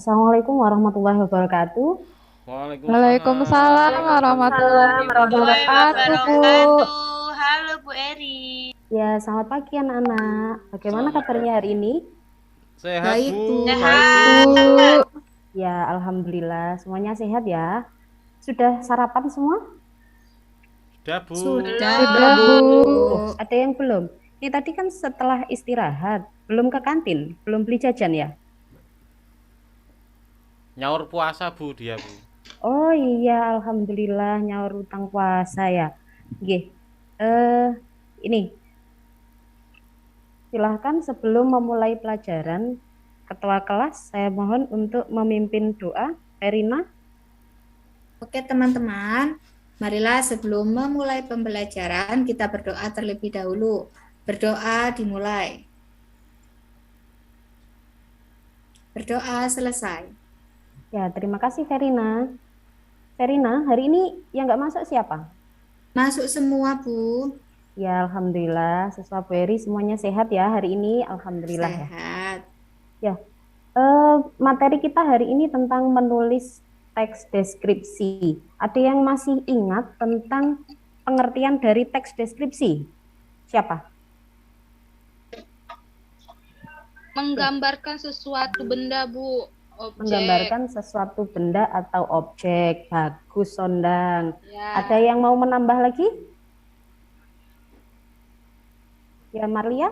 Assalamualaikum warahmatullahi wabarakatuh. Waalaikumsalam Waalaikumsalam Waalaikumsalam warahmatullahi warahmatullahi wabarakatuh, Bu. wabarakatuh. Halo Bu Eri. Ya, selamat pagi anak-anak. Bagaimana Selamat kabarnya hari ini? sehat, Baik, Bu. Bu. Baik, Bu. Sehat. Bu. Ya, alhamdulillah semuanya sehat ya. Sudah sarapan semua? Sudah, Bu. Sudah, Sudah, Bu. Bu. Ada yang belum? Ini tadi kan setelah istirahat, belum ke kantin, belum beli jajan ya? Nyaur puasa, Bu, dia, Bu. Oh iya, alhamdulillah nyaur utang puasa ya. Oke. Ini silahkan sebelum memulai pelajaran, Ketua kelas saya mohon untuk memimpin doa. Verina. Oke, teman-teman. Marilah sebelum memulai pembelajaran, kita berdoa terlebih dahulu. Berdoa dimulai. Berdoa selesai. Ya, terima kasih Verina. Verina, hari ini yang nggak masuk siapa? Masuk semua, Bu. Ya, alhamdulillah. Siswa Bu Eri semuanya sehat ya hari ini. Alhamdulillah ya. Sehat. Ya, materi kita hari ini tentang menulis teks deskripsi. Ada yang masih ingat tentang pengertian dari teks deskripsi? Siapa? Menggambarkan sesuatu benda, Bu. Objek. Menggambarkan sesuatu benda atau objek. Bagus, Sondang. Ya. Ada yang mau menambah lagi? Ya, Marlia?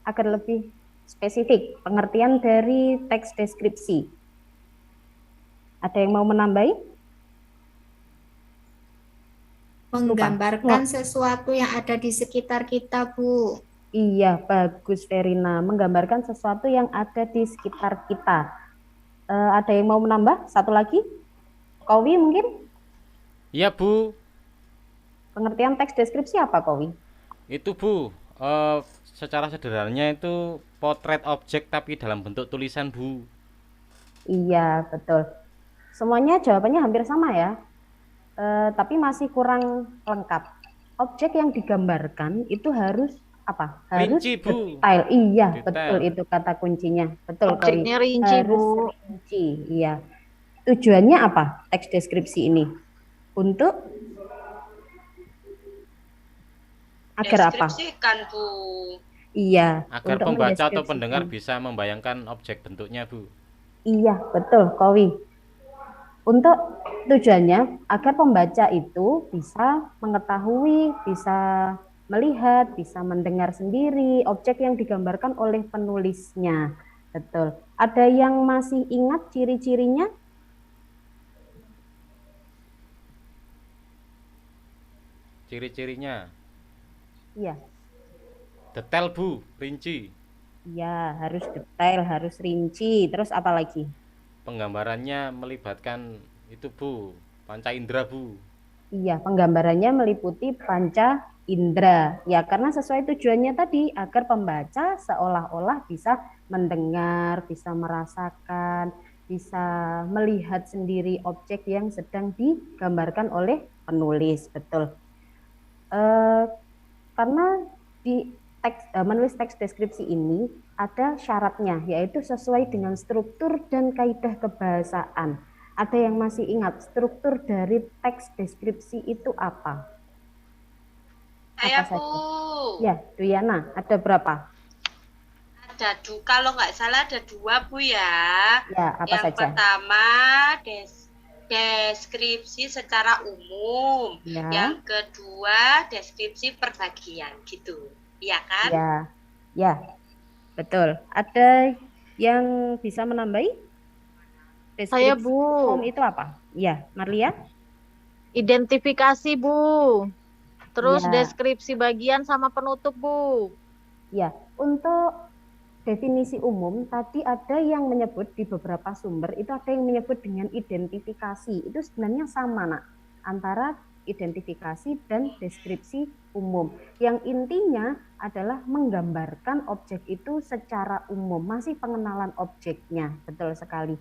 Agar lebih spesifik, pengertian dari teks deskripsi. Ada yang mau menambahi? Menggambarkan sesuatu yang ada di sekitar kita, Bu. Iya, bagus Verina. Menggambarkan sesuatu yang ada di sekitar kita. Ada yang mau menambah? Satu lagi? Kowi mungkin? Iya, Bu. Pengertian teks deskripsi apa, Kowi? Itu, Bu. Secara sederhananya itu potret objek tapi dalam bentuk tulisan, Bu. Iya, betul. Semuanya jawabannya hampir sama ya. Tapi masih kurang lengkap. Objek yang digambarkan itu harus apa? Harus Rinci, Bu. detail. Iya, Detail. betul itu kata kuncinya. Betul, Kowi. Objeknya rinci, Harus Bu. rinci. Iya. Tujuannya apa? Teks deskripsi ini untuk agar apa? Deskripsikan, Bu. Iya, Agar untuk pembaca atau mendeskripsikan. pendengar bisa membayangkan objek bentuknya, Bu. Iya, betul, Kowi. Untuk tujuannya agar pembaca itu bisa mengetahui, bisa melihat, bisa mendengar sendiri objek yang digambarkan oleh penulisnya. Betul. Ada yang masih ingat ciri-cirinya? Ciri-cirinya Iya. detail, Bu, rinci. Iya, harus detail, harus rinci. Terus apa lagi? Penggambarannya melibatkan itu, Bu, panca indera, Bu. Iya, penggambarannya meliputi panca indera. Ya, karena sesuai tujuannya tadi, agar pembaca seolah-olah bisa mendengar, bisa merasakan, bisa melihat sendiri objek yang sedang digambarkan oleh penulis. Betul. Karena di menulis teks deskripsi ini ada syaratnya, yaitu sesuai dengan struktur dan kaidah kebahasaan. Ada yang masih ingat struktur dari teks deskripsi itu apa? Saya, Apa Bu. saja? Ya, Duyana, ada berapa? Kalau nggak salah ada dua, Bu ya. Ya, apa Yang saja? pertama, deskripsi secara umum. Ya. Yang kedua, deskripsi perbagian, gitu. Iya kan? Ya, ya, betul. Ada yang bisa menambahi? Saya, Deskripsi Bu. umum itu apa? Ya, Marlia? Identifikasi, Bu. Terus Ya. deskripsi bagian sama penutup, Bu. Ya, untuk definisi umum tadi ada yang menyebut di beberapa sumber itu ada yang menyebut dengan identifikasi. Itu sebenarnya sama, Nak, antara identifikasi dan deskripsi umum. Yang intinya adalah menggambarkan objek itu secara umum, masih pengenalan objeknya. Betul sekali.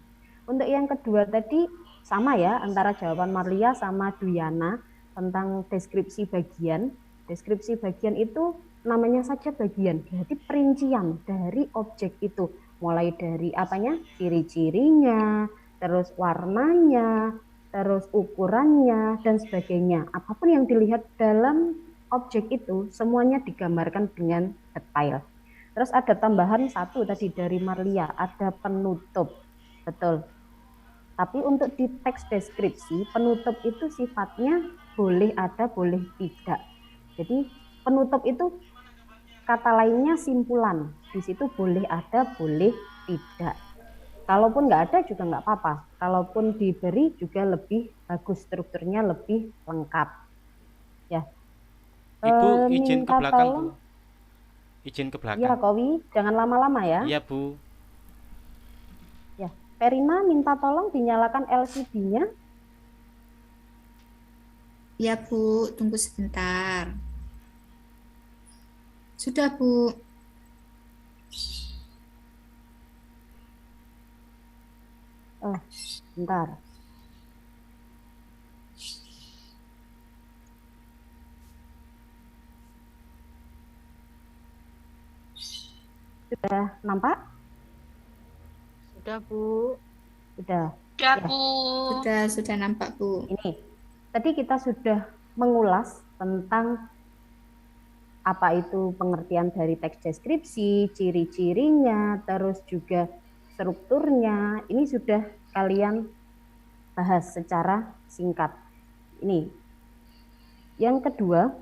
Untuk yang kedua tadi sama ya antara jawaban Marlia sama Duyana tentang deskripsi bagian. Deskripsi bagian itu namanya saja bagian, berarti perincian dari objek itu, mulai dari apanya, ciri-cirinya, terus warnanya, terus ukurannya, dan sebagainya. Apapun yang dilihat dalam objek itu, semuanya digambarkan dengan detail. Terus ada tambahan satu tadi dari Marlia, ada penutup. Betul. Tapi untuk di teks deskripsi, penutup itu sifatnya boleh ada, boleh tidak. Jadi penutup itu kata lainnya simpulan. Di situ boleh ada, boleh tidak. Kalaupun nggak ada juga nggak apa-apa. Kalaupun diberi juga lebih bagus, strukturnya lebih lengkap. Ya. Ibu izin ke Minta belakang, tolong. Bu. Izin ke Ya, belakang. Kowi, jangan lama-lama ya. Iya, Bu. Ya, Perina minta tolong dinyalakan LCD-nya. Ya Bu, tunggu sebentar. Sudah Bu. Oh, bentar. Sudah nampak? Sudah, Bu. Sudah. Udah, Ya. Bu. Sudah nampak Bu. Ini, tadi kita sudah mengulas tentang apa itu pengertian dari teks deskripsi, ciri-cirinya, terus juga strukturnya. Ini sudah kalian bahas secara singkat. Ini. Yang kedua,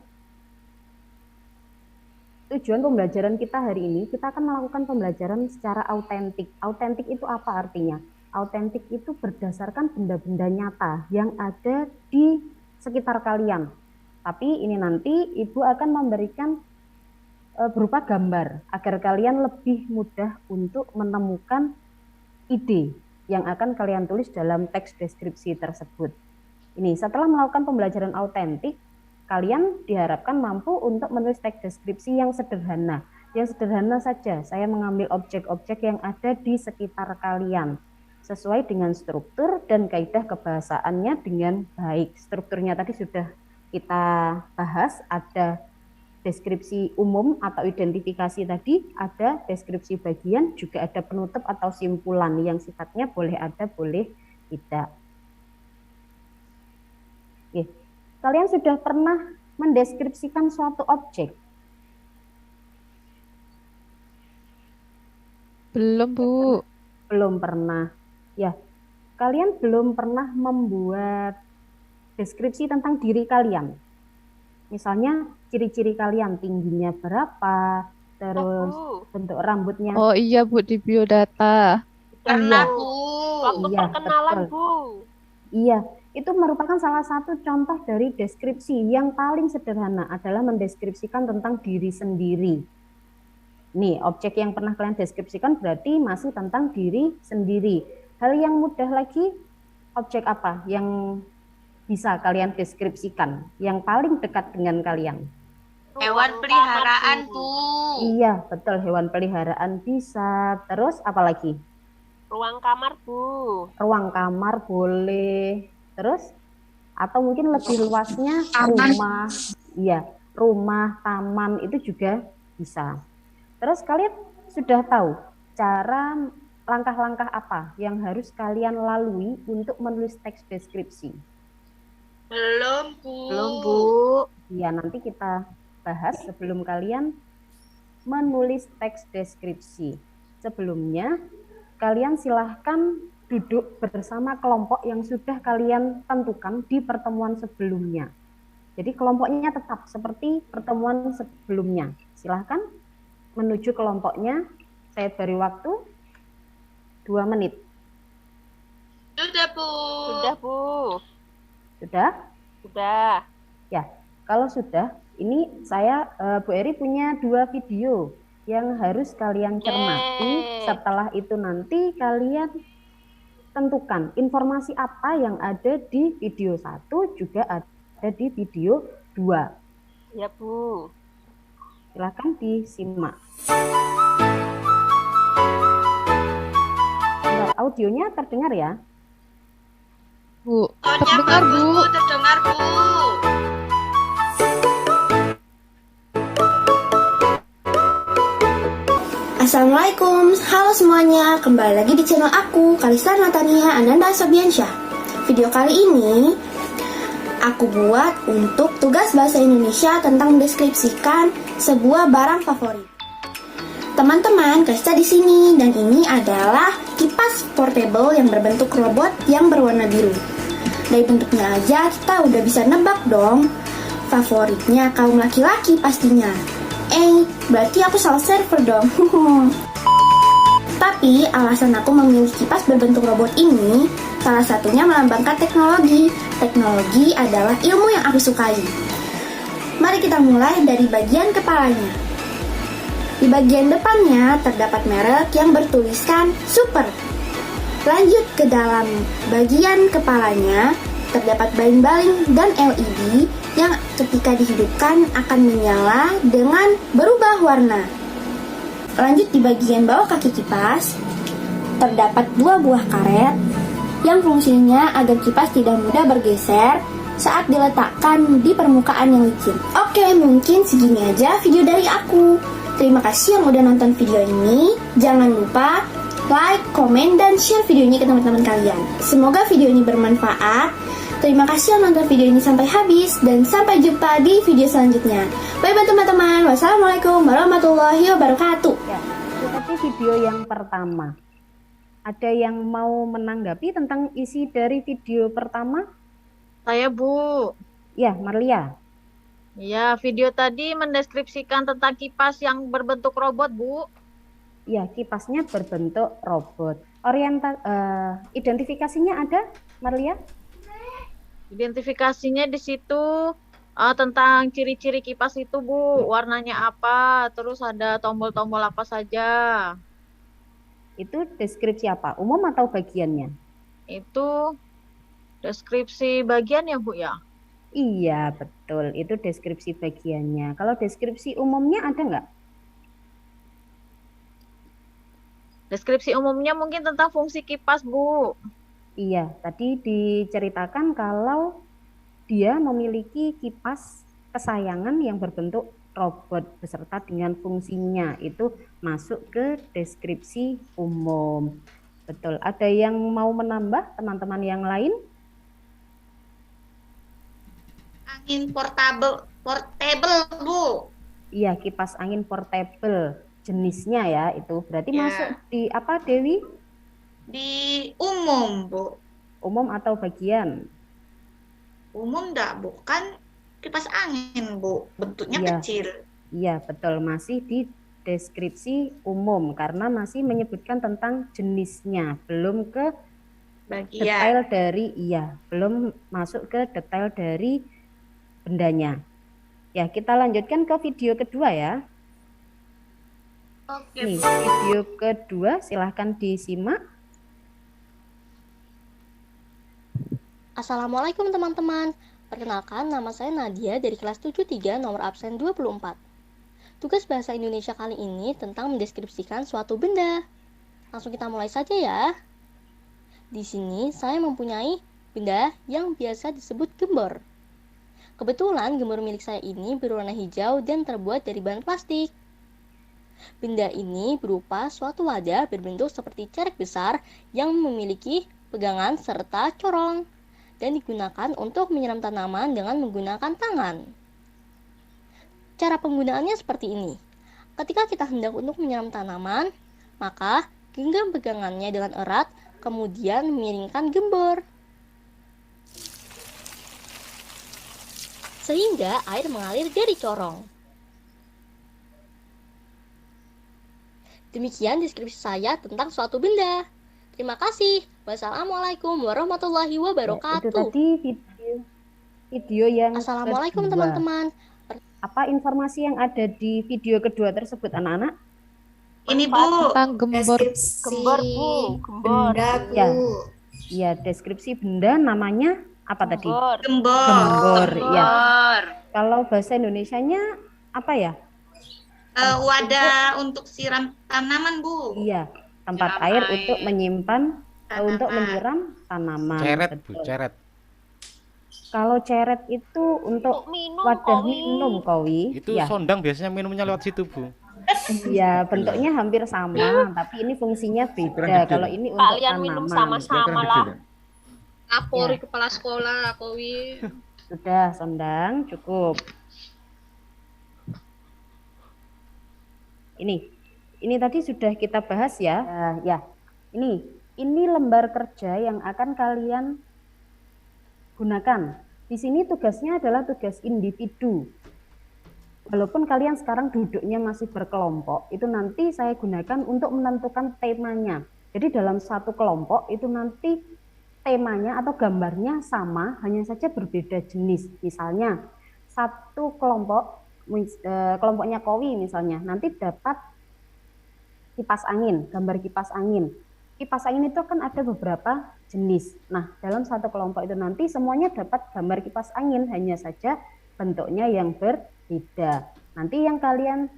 tujuan pembelajaran kita hari ini, kita akan melakukan pembelajaran secara autentik. Autentik itu apa artinya? Autentik itu berdasarkan benda-benda nyata yang ada di sekitar kalian. Tapi ini nanti Ibu akan memberikan berupa gambar agar kalian lebih mudah untuk menemukan ide yang akan kalian tulis dalam teks deskripsi tersebut. Ini setelah melakukan pembelajaran autentik, kalian diharapkan mampu untuk menulis teks deskripsi yang sederhana. Yang sederhana saja, saya mengambil objek-objek yang ada di sekitar kalian sesuai dengan struktur dan kaidah kebahasaannya dengan baik. Strukturnya tadi sudah kita bahas, ada deskripsi umum atau identifikasi tadi, ada deskripsi bagian, juga ada penutup atau simpulan yang sifatnya boleh ada, boleh tidak. Oke. Kalian sudah pernah mendeskripsikan suatu objek? Belum, Bu. Belum pernah. Ya, kalian belum pernah membuat deskripsi tentang diri kalian. Misalnya ciri-ciri kalian, tingginya berapa, terus bentuk rambutnya. Oh iya, Bu, di biodata. Pernah, Iya. Bu. Waktu Iya, perkenalan, betul. Bu. Iya, itu merupakan salah satu contoh dari deskripsi yang paling sederhana adalah mendeskripsikan tentang diri sendiri. Nih, objek yang pernah kalian deskripsikan berarti masih tentang diri sendiri. Hal yang mudah lagi, objek apa yang bisa kalian deskripsikan, yang paling dekat dengan kalian? Hewan peliharaan, Bu. Iya, betul, hewan peliharaan bisa. Terus apa lagi? Ruang kamar, Bu. Ruang kamar boleh. Terus atau mungkin lebih luasnya Taman. rumah. Iya, rumah, taman itu juga bisa. Terus kalian sudah tahu cara langkah-langkah apa yang harus kalian lalui untuk menulis teks deskripsi? Belum, Bu. Belum, Bu. Ya, nanti kita bahas sebelum kalian menulis teks deskripsi. Sebelumnya, kalian silahkan duduk bersama kelompok yang sudah kalian tentukan di pertemuan sebelumnya. Jadi kelompoknya tetap seperti pertemuan sebelumnya. Silahkan menuju kelompoknya. Saya beri waktu 2 menit. Sudah, Bu. Sudah, Bu. Sudah? Sudah. Ya, kalau sudah, ini saya Bu Eri punya 2 video yang harus kalian cermati. Yeay. Setelah itu nanti kalian tentukan informasi apa yang ada di video 1 juga ada di video 2. Ya, Bu. Silakan disimak. Bentar, audionya terdengar ya? Bu, Soalnya terdengar, bagus, Bu. Bu. Terdengar, Bu. Assalamualaikum, halo semuanya, kembali lagi di channel aku, Kalista Natania Ananda Sobiansyah. Video kali ini aku buat untuk tugas bahasa Indonesia tentang mendeskripsikan sebuah barang favorit. Teman-teman, Kalista di sini dan ini adalah kipas portable yang berbentuk robot yang berwarna biru. Dari bentuknya aja kita udah bisa nebak dong. Favoritnya kaum laki-laki pastinya. Berarti aku salah server dong. Tapi alasan aku memilih kipas berbentuk robot ini, salah satunya melambangkan teknologi. Teknologi adalah ilmu yang aku sukai. Mari kita mulai dari bagian kepalanya. Di bagian depannya terdapat merek yang bertuliskan Super. Lanjut ke dalam bagian kepalanya, terdapat baling-baling dan LED yang ketika dihidupkan akan menyala dengan berubah warna. Lanjut di bagian bawah kaki kipas, terdapat 2 buah karet yang fungsinya agar kipas tidak mudah bergeser saat diletakkan di permukaan yang licin. Oke, mungkin segini aja video dari aku. Terima kasih yang udah nonton video ini. Jangan lupa like, komen, dan share video ini ke teman-teman kalian. Semoga video ini bermanfaat. Terima kasih yang nonton video ini sampai habis dan sampai jumpa di video selanjutnya. Bye-bye teman-teman. Wassalamualaikum warahmatullahi wabarakatuh. Ya, itu tadi video yang pertama. Ada yang mau menanggapi tentang isi dari video pertama? Saya Bu. Ya, Marlia. Ya, video tadi mendeskripsikan tentang kipas yang berbentuk robot, Bu. Ya, kipasnya berbentuk robot. Identifikasinya ada, Marlia? Identifikasinya di situ tentang ciri-ciri kipas itu, Bu. Warnanya apa, terus ada tombol-tombol apa saja. Itu deskripsi apa? Umum atau bagiannya? Itu deskripsi bagian ya, Bu ya? Iya, betul. Itu deskripsi bagiannya. Kalau deskripsi umumnya ada nggak? Deskripsi umumnya mungkin tentang fungsi kipas, Bu. Iya, tadi diceritakan kalau dia memiliki kipas kesayangan yang berbentuk robot beserta dengan fungsinya. Itu masuk ke deskripsi umum. Betul. Ada yang mau menambah teman-teman yang lain? Angin portable, Bu. Iya, kipas angin portable jenisnya ya itu. Berarti Ya. masuk di apa, Dewi? Di umum, Bu. Umum atau bagian? Umum enggak, Bu. Kan kipas angin, Bu. Bentuknya Iya. kecil. Iya, betul. Masih di deskripsi umum karena masih menyebutkan tentang jenisnya, belum ke Bagian. detail dari belum masuk ke detail dari bendanya. Ya, kita lanjutkan ke video kedua ya. Oke, Nih, video kedua silahkan disimak. Assalamualaikum teman-teman. Perkenalkan, nama saya Nadia dari kelas 73 nomor absen 24. Tugas bahasa Indonesia kali ini tentang mendeskripsikan suatu benda. Langsung kita mulai saja ya. Di sini saya mempunyai benda yang biasa disebut gembor. Kebetulan gembor milik saya ini berwarna hijau dan terbuat dari bahan plastik. Benda ini berupa suatu wadah berbentuk seperti cerek besar yang memiliki pegangan serta corong dan digunakan untuk menyiram tanaman dengan menggunakan tangan. Cara penggunaannya seperti ini. Ketika kita hendak untuk menyiram tanaman, maka genggam pegangannya dengan erat, kemudian memiringkan gembor, sehingga air mengalir dari corong. Demikian deskripsi saya tentang suatu benda. Terima kasih. Wassalamualaikum warahmatullahi Ya, wabarakatuh. itu tadi video yang Assalamualaikum kedua. teman-teman. Apa informasi yang ada di video kedua tersebut, anak-anak? Ini, Bu. Tentang gembor. Deskripsi Gembor, Bu. Gembor. benda, Bu. Ya. Iya, deskripsi benda namanya apa tadi? Gembor. Gembor. Gembor, ya. Gembor. Kalau bahasa Indonesianya apa ya? Wadah untuk siram tanaman, Bu. Iya, tempat Siram air air. untuk menyimpan untuk Tanaman. menyiram tanaman. Ceret, Bu, Betul. ceret. Kalau ceret itu untuk Untuk minum, wadah Kowi. minum, Kowi. Itu Ya, sondang biasanya minumnya lewat situ, Bu. Ya, bentuknya hampir sama, tapi ini fungsinya beda. Kalau ini untuk Kalian minum tanaman. sama-sama lah. Kapolri Ya. kepala sekolah, Kowi. Sudah, Sondang, cukup. Ini tadi sudah kita bahas ya. Ya, ini lembar kerja yang akan kalian gunakan. Di sini tugasnya adalah tugas individu. Walaupun kalian sekarang duduknya masih berkelompok, itu nanti saya gunakan untuk menentukan temanya. Jadi dalam satu kelompok itu nanti temanya atau gambarnya sama, hanya saja berbeda jenis. Misalnya satu kelompok, kelompoknya Kowi misalnya, nanti dapat kipas angin, gambar kipas angin. Kipas angin itu kan ada beberapa jenis. Nah, dalam satu kelompok itu nanti semuanya dapat gambar kipas angin, hanya saja bentuknya yang berbeda. Nanti yang kalian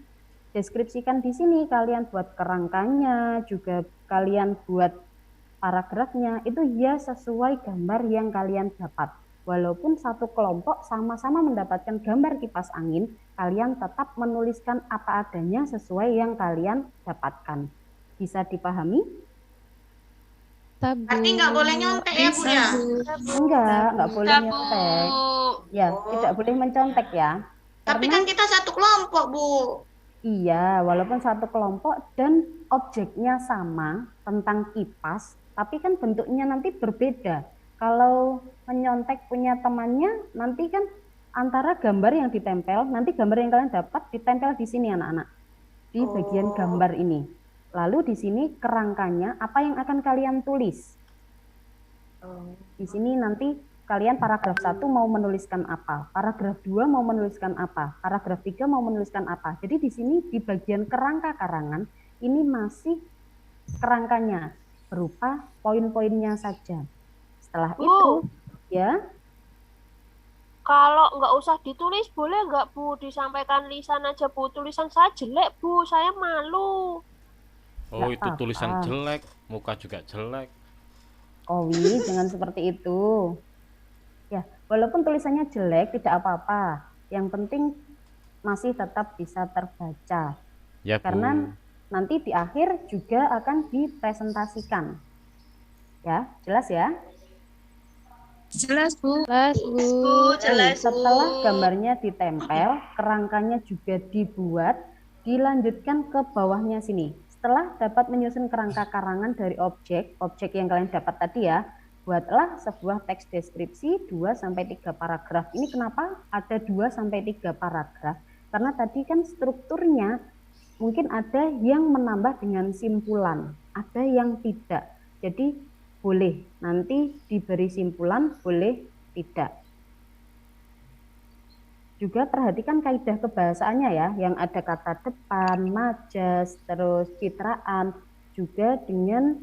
deskripsikan di sini, kalian buat kerangkanya, juga kalian buat paragrafnya, itu ya sesuai gambar yang kalian dapat. Walaupun satu kelompok sama-sama mendapatkan gambar kipas angin, kalian tetap menuliskan apa adanya sesuai yang kalian dapatkan. Bisa dipahami? Berarti nggak boleh nyontek ya, Bu ya? Enggak boleh nyontek. Ya, tidak boleh mencontek ya. Tapi Karena kan kita satu kelompok, Bu. iya, walaupun satu kelompok dan objeknya sama tentang kipas, tapi kan bentuknya nanti berbeda. Kalau menyontek punya temannya, nanti kan antara gambar yang ditempel, nanti gambar yang kalian dapat ditempel di sini anak-anak. Di bagian gambar ini. Lalu di sini kerangkanya apa yang akan kalian tulis. Di sini nanti kalian paragraf 1 mau menuliskan apa, paragraf 2 mau menuliskan apa, paragraf 3 mau menuliskan apa. Jadi di sini di bagian kerangka karangan ini masih kerangkanya berupa poin-poinnya saja. Setelah itu ya. Kalau nggak usah ditulis, boleh nggak Bu? Disampaikan lisan aja Bu. Tulisan saya jelek Bu, saya malu. Oh, Nggak itu tulisan apa-apa. jelek, muka juga jelek. Kowi, jangan seperti itu. Ya, walaupun tulisannya jelek tidak apa-apa. Yang penting masih tetap bisa terbaca. Ya, Bu. Karena nanti di akhir juga akan dipresentasikan. Ya, jelas ya? Jelas, Bu. Jelas, Bu. Jelas, Bu. Setelah gambarnya ditempel, kerangkanya juga dibuat, dilanjutkan ke bawahnya sini. Setelah dapat menyusun kerangka karangan dari objek yang kalian dapat tadi ya, buatlah sebuah teks deskripsi 2-3 paragraf. Ini kenapa ada 2-3 paragraf? Karena tadi kan strukturnya mungkin ada yang menambah dengan simpulan, ada yang tidak. Jadi boleh nanti diberi simpulan, boleh tidak. Juga perhatikan kaidah kebahasaannya ya, yang ada kata depan, majas, terus citraan, juga dengan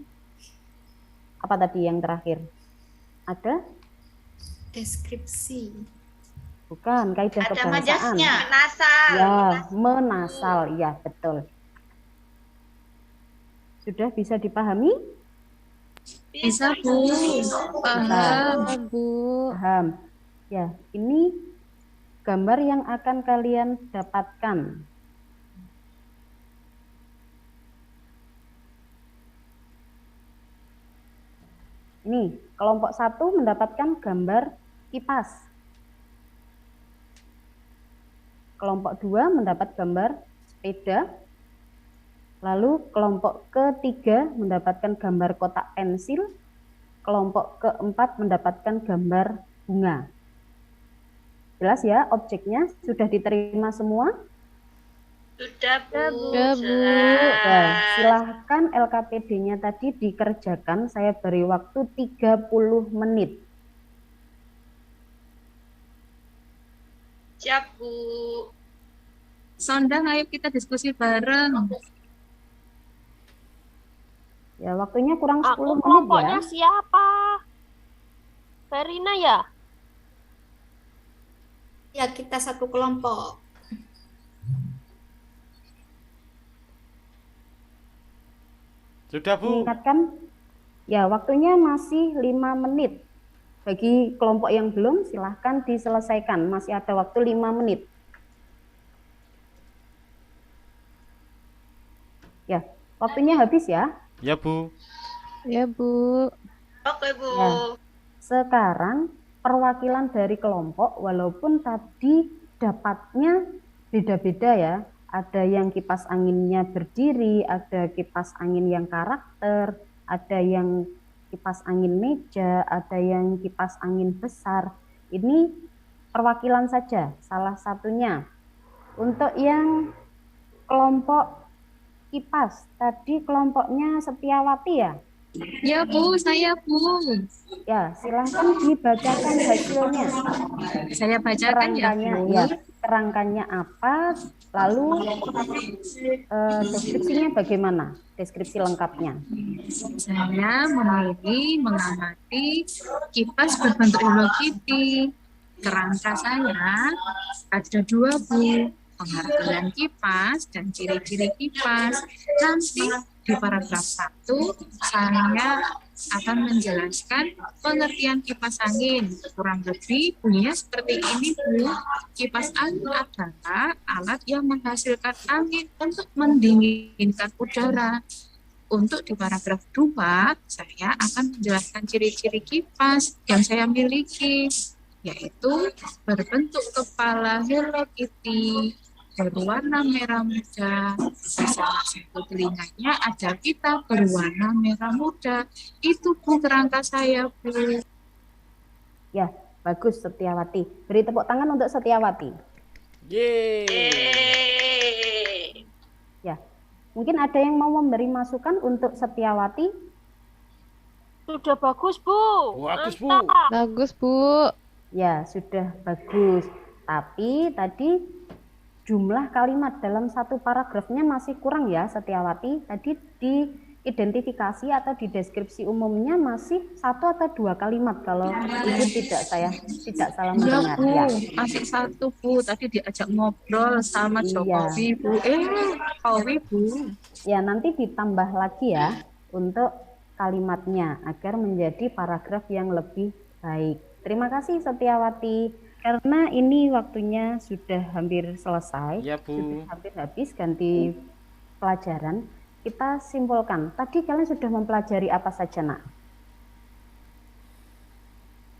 apa tadi yang terakhir? Ada? Deskripsi. Bukan, kaidah Ada kebahasaan. majasnya. Menasal. Ya, menasal, ya betul. Sudah bisa dipahami? Bisa, Bu. Paham, Bu. Paham. Ya, ini gambar yang akan kalian dapatkan. Ini, kelompok 1 mendapatkan gambar kipas. Kelompok 2 mendapat gambar sepeda. Lalu kelompok ketiga mendapatkan gambar kotak pensil. Kelompok keempat mendapatkan gambar bunga. Jelas ya, objeknya sudah diterima semua? Sudah, Bu. Sudah, Bu. Nah, silahkan LKPD-nya tadi dikerjakan, saya beri waktu 30 menit. Siap, Bu. Sondang, ayo kita diskusi bareng. Ya, waktunya kurang 10 Aku menit ya. kelompoknya siapa? Verina ya? Ya, kita satu kelompok. Sudah, Bu. Mengingatkan, ya waktunya masih 5 menit. Bagi kelompok yang belum, silahkan diselesaikan. Masih ada waktu 5 menit. Waktunya habis ya. Ya, Bu. Ya, Bu. Oke, Bu. Ya. Sekarang perwakilan dari kelompok, walaupun tadi dapatnya beda-beda ya. Ada yang kipas anginnya berdiri, ada kipas angin yang karakter, ada yang kipas angin meja, ada yang kipas angin besar. Ini perwakilan saja, salah satunya. Untuk yang kelompok kipas, tadi kelompoknya Setiawati ya? Ya, Bu, saya, Bu. Ya, silahkan dibacakan hasilnya. Saya bacakan ya, Kerangkanya, Bu. ya, kerangkanya apa, lalu deskripsinya bagaimana? Deskripsi lengkapnya. Saya memilih mengamati kipas berbentuk Hello Kitty. Kerangka saya ada 2, Bu. Pengertian kipas dan ciri-ciri kipas. Nanti di paragraf 1 saya akan menjelaskan pengertian kipas angin. Kurang lebih bunyinya seperti ini, Bu. Kipas angin adalah alat yang menghasilkan angin untuk mendinginkan udara. Untuk di paragraf 2, saya akan menjelaskan ciri-ciri kipas yang saya miliki, yaitu berbentuk kepala Hello Kitty, berwarna merah muda, bersama satu telinganya ada pita berwarna merah muda. Itu Bu kerangka saya, Bu. Ya, bagus Setiawati. Beri tepuk tangan untuk Setiawati. Yeay. Ya, mungkin ada yang mau memberi masukan untuk Setiawati? Sudah bagus, Bu. Bagus, Bu. Mantap. Bagus, Bu. Ya, sudah bagus. Tapi tadi jumlah kalimat dalam satu paragrafnya masih kurang ya Setiawati. Tadi di identifikasi atau di deskripsi umumnya masih 1 atau 2 kalimat kalau Ibu tidak salah Ya, mendengar. Bu. Ya. Masih 1, Bu. Tadi diajak ngobrol sama Iya. Jokowi, Bu. Jokowi, Bu. Ya, nanti ditambah lagi ya untuk kalimatnya agar menjadi paragraf yang lebih baik. Terima kasih Setiawati. Karena ini waktunya sudah hampir selesai, Ya, Bu. sudah hampir habis ganti pelajaran. Kita simpulkan. Tadi kalian sudah mempelajari apa saja, Nak?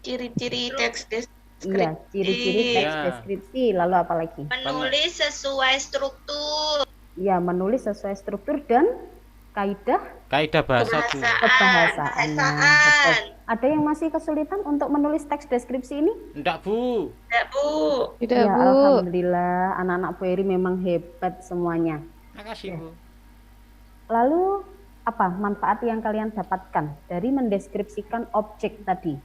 Ciri-ciri teks deskripsi. Iya, ciri-ciri teks Ya. deskripsi. Lalu apa lagi? Menulis sesuai struktur. Ya, menulis sesuai struktur dan kaidah Kaidah bahasa, Bu. kebahasaan. Nah, betul. Bahasaan. Ada yang masih kesulitan untuk menulis teks deskripsi ini? Enggak, Bu. Tidak, Bu. Tidak, Ya, Bu. alhamdulillah anak-anak Bu Eri memang hebat semuanya. Makasih, Bu. Lalu apa manfaat yang kalian dapatkan dari mendeskripsikan objek tadi?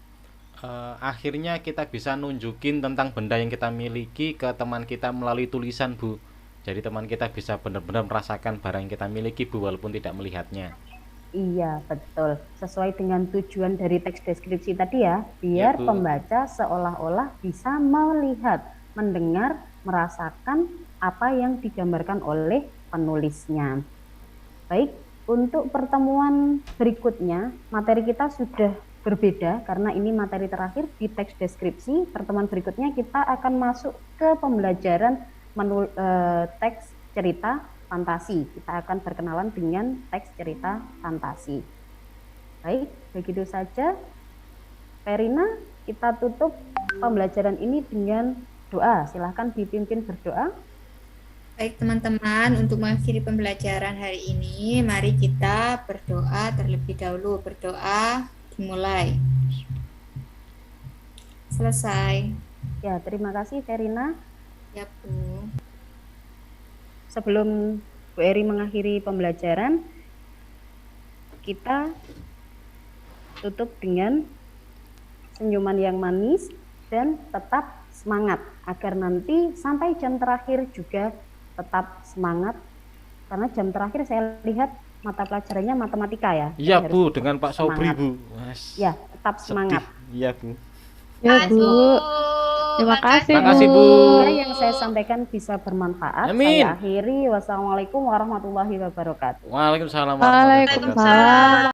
Akhirnya kita bisa nunjukin tentang benda yang kita miliki ke teman kita melalui tulisan, Bu. Jadi teman kita bisa benar-benar merasakan barang yang kita miliki, Bu, walaupun tidak melihatnya. Iya, betul. Sesuai dengan tujuan dari teks deskripsi tadi ya, biar Bu. pembaca seolah-olah bisa melihat, mendengar, merasakan apa yang digambarkan oleh penulisnya. Baik, untuk pertemuan berikutnya, materi kita sudah berbeda karena ini materi terakhir di teks deskripsi. Pertemuan berikutnya kita akan masuk ke pembelajaran teks cerita fantasi. Kita akan berkenalan dengan teks cerita fantasi. Baik, begitu saja. Verina, kita tutup pembelajaran ini dengan doa. Silahkan dipimpin berdoa. Baik teman-teman, untuk mengakhiri pembelajaran hari ini, mari kita berdoa terlebih dahulu. Berdoa dimulai. Selesai. Ya, terima kasih Verina. Ya, Bu. Sebelum Bu Eri mengakhiri pembelajaran, kita tutup dengan senyuman yang manis dan tetap semangat agar nanti sampai jam terakhir juga tetap semangat, karena jam terakhir saya lihat mata pelajarannya matematika ya. Iya, Jadi Bu, harus dengan Pak Sobri, semangat. Bu. Mas, Ya, tetap semangat. sedih. Iya, Bu. Ya, Bu. Terima kasih, Terima kasih, Bu. Ya, yang saya sampaikan bisa bermanfaat. Amin. Saya akhiri. Wassalamualaikum warahmatullahi wabarakatuh. Waalaikumsalam warahmatullahi wabarakatuh. Waalaikumsalam.